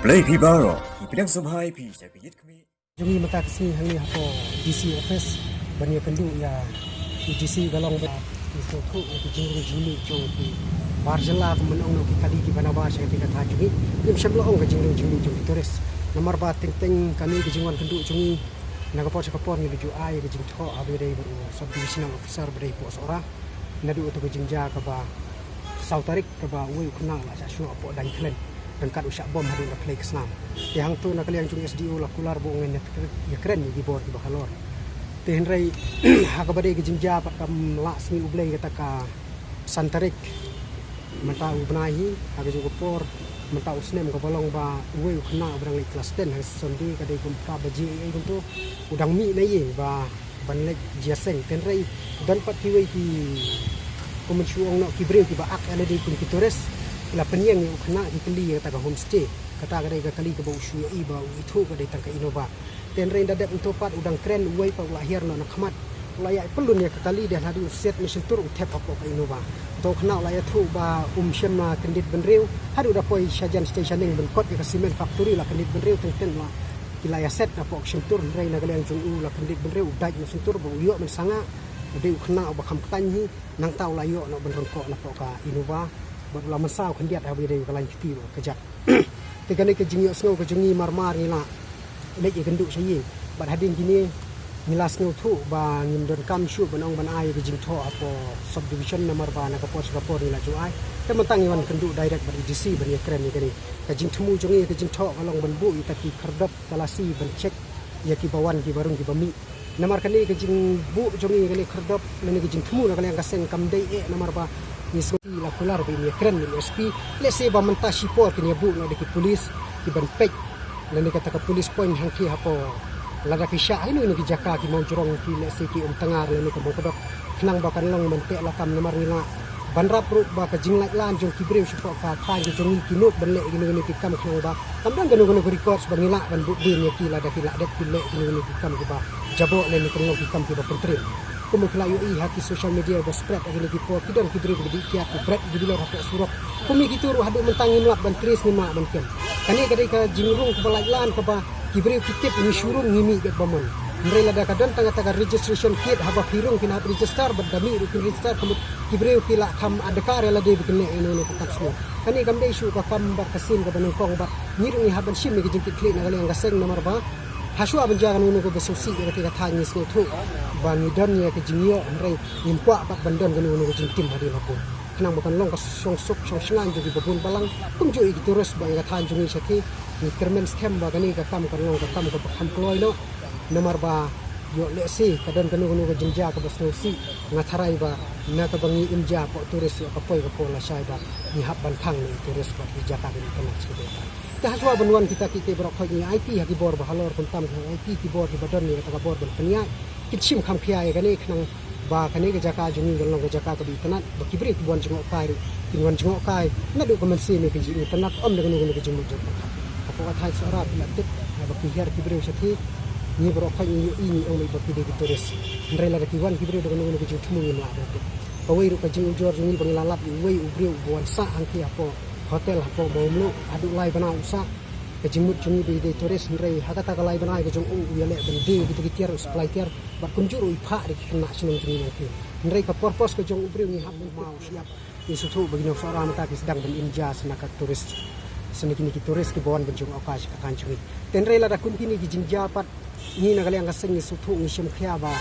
Play Pibaro, Ipidang Subhai Pi, Sapit Kami. Jungi mata kesini hangi hapo DC office bania kendu ya DC galong ba itu tu itu jingru julu jo di barjala menong no kali di bana ba saya tingkat jungi lim shablo ong jingru julu jo turis nomor ba ting ting kami ke jingwan kendu jungi nagapor sakapor ni biju ai ke jing tho abire baru subdivisional officer bere pos ora nadu to ke jingja ka ba sautarik ka ba ui kuna la sa shu apo dan klen dan kat usyak bom hadu na play kesnam yang tu nak kalian cung SDO la kular bo ngen ya keren ni bor di bakalor te henrai hakabade ke jingja pat kam la sni ublei kata ka santarik mata ubnahi aga jo por mata usnem ko bolong ba ui kuna brang li kelas 10 has sondi kadai kum pra baji ai kuntu udang mi na ye ba banlek jiaseng tenrai dan pat kiwei ki kumensuong no kibreu ki ba ak ale dei kun kitores la penyeng ni ukna ikli kata ka homestay kata kadai ka kali ka bau shu i ba itu kadai tangka inova ten rein dadap untuk pat udang kren uai pa lahir no nakmat laya pelun ya kali dia hadu set mission tur tap apa ka inova to kena laya thu ba syamna kendit benreu hadu da poi sajan stationing ben kot ka cement factory la kendit benreu teng la kilaya set apa mission tur rein na kalian jung la kendit benreu dai mission tur ba yo men sanga de ukna ba kam kanyi nang tau layo no ben ko na pa ka inova barulah mesau kendiat habis dari kalan kiti kejap tegane ke jingi snow ke jingi marmar ni la lek genduk saya bad hadin gini nilas snow tu ba ngim don kam shu banong ban ai ke jing tho apa subdivision nomor ba na kapor ni la ju ai te mentang iwan kenduk direct bar DC ban ye keren ni kani ke jing temu jingi ke jing tho kalong ban bu itaki kerdap kalasi ban cek ya ki bawan ki barung ki bami nomor kani ke jing bu jingi kani kerdap ni ke jing temu la kali yang kaseng kam dei nomor ba ni soti la kular be ni keren ni SP let's say ba mentah sipor kini bu na deki polis ki ban pek lan kata ka polis point hang ki hapo lada ki sya ini ki jaka ki mau jurong ki let's say ki tengar ni ka bodok kenang ba kan long mentek la kam nomor ni la banrap ru ba ka jinglak lan jong ki breu sipo ka tan jong ki not ban le ni ki kam kenang ba kamdang ganu record ban ni la ban bu din ki la da ki la det ki le ni ki kam ki ba jabo le ni kenang ki kam ki ba pentri kumukla UI hati social media ba spread lagi di po kidon kibri di kiat bread di bilo rapat surok kumi gitu hadu mentangin lak ban tris ni mak ban ken kani kadai ka jingrung ke balailan ke ba kibri kitip ni syurung ngimi gat bamon mrela da kadon tanga registration kit haba firung kina register badami rukin register kibri kila kam adakar la de bikne eno ne pakat semua kani kam dei syu ka kam ba kasin ka banung kong ba nirung ni haban sim ni jingkit klik na kali yang gaseng nomor ba hasu aban jangan unu ko besosi ketika tanya sno tu bangi donnya ke jingyo rei impwa pak bandon kan unu ko jingtim hadi lapun kenang bukan long ka songsuk songsengan jadi babun balang kum jo iki terus ba ya tan jungi saki ni kermen scam ba kani ka kam ka long ka kam ka ham kloy no nomor ba yo lesi kadon kan unu ko jingja ka besosi ngatharai ba na ka bangi imja po turis ka poi ka pola sai ba ni hab ban thang ni turis ba di jaka ni kana sekete haswa benuan kita berok ni IP hagi bor bahalor kuntam IP ki bor di badan ni kata bor ban penia kitsim kham khia ya gani khnang ba kani ke jaka jungi golong ke jaka ke bitanat bakibri buan jengok kai kinwan jengok kai na du komensi ni ke jini tanak om dengan ke jengok jengok apa thai sara bila tip baki her kibri sathi ni berok ni ini om baki de turis ndrela de kiwan kibri dengan ke jengok temu ni ada kawai ru ke jengok jor jungi bangilalap wei ubri buan sa angki apa hotel hapo bomlu adu lai bana usa ke jimut jungi de turis rei hakata ka lai bana ke jong uyale ben de gitu tiar supply tiar bat kunjuru ipha de kena seneng jungi nanti rei ka purpose ke jong ubriu ni hab mau siap isutu begini seorang mata ki sedang ben inja senakat turis seniki turis ke bawan benjung okas ka kan jungi ten rei la da kun kini ki jinja pat ni na kali ang kaseng isutu ni syam khia ba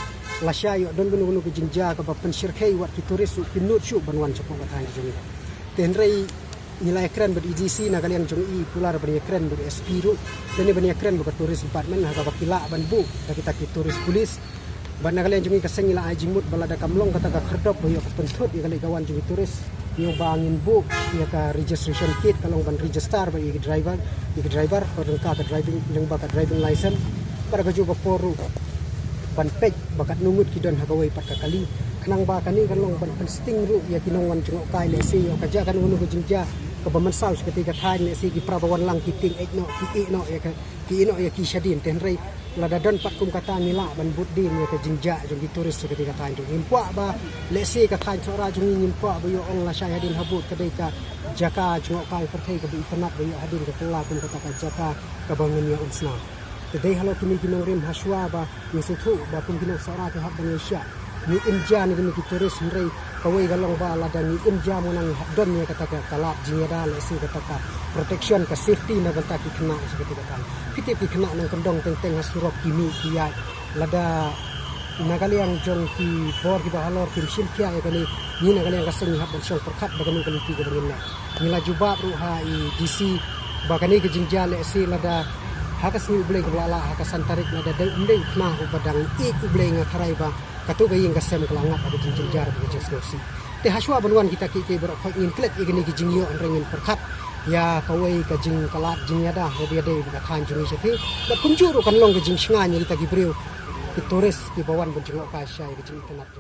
la syayo don gunu ke jinja ka ba pensyirkai wat ki turis ki nut syu banwan chapong ka tan jungi ten rei nilai keren ber EGC na kalian jong i pular ber keren ber SP ru dan ni ber keren ber turis department ha ka bakila ban bu kita ki turis polis ban kalian jong i kaseng ila ajimut balada kamlong kata ka kherdop yo pentut ya kali kawan jong turis yo bangin bu ya ka registration kit kalong ban register ba i driver ko ka driving leng ba ka driving license para ka juga poru ban pek bakat nungut kidon ha kawai pat ka kali kenang ba kani kan long ban sting ru ya kinong wan jengok kai le se yo kaja kan unu ko jingja kebaman ketika tanya si prabawan lang kiting no ki no ya ki shadin tenrei lada don pat kum kata ngila ban buddin ya ke jinja jong di turis ketika tanya jong impwa ba lesi ka tanya sora jong impwa ba yo ong la syai hadin habut ketika jaka jong kai perthai ke bi penat ba yo hadin ke pula kum kata ka jaka kebangun ya unsna tedai halo kini kinong rim haswa ba misutu ba kum kinong sora ke hab Indonesia ni inja ni ki turis nrei kawai galong ba lada ni inja mo nang don ni kata ka kalap jingada lesi kata ka protection ka safety na banta ki kena seperti kata pitip ki kena nang kendong teng hasurop kimi kiai lada nagali yang jong ki bor ki bahalor kim silkia ya kani ni nagali yang kaseng hab bersong perkat bagani kali ti ka dengan ni la jubab ruha i DC bagani ke jinja lesi lada hakas ni ubleng kelala hakasan tarik nada ndeng kena ubadang ik ubleng ngarai ba katu ga yang kasem kelangat ada jinjing jar ga jesnosi te haswa banwan kita ki berok ingin klet igni ki jingyo rengin perkat ya kawai ka jing kalat jing yada dia ga khan jing sepi bat kunjuru kan long ga jing snga ni kita ki breu ki turis ki bawan bunjing ka syai ga jing tanat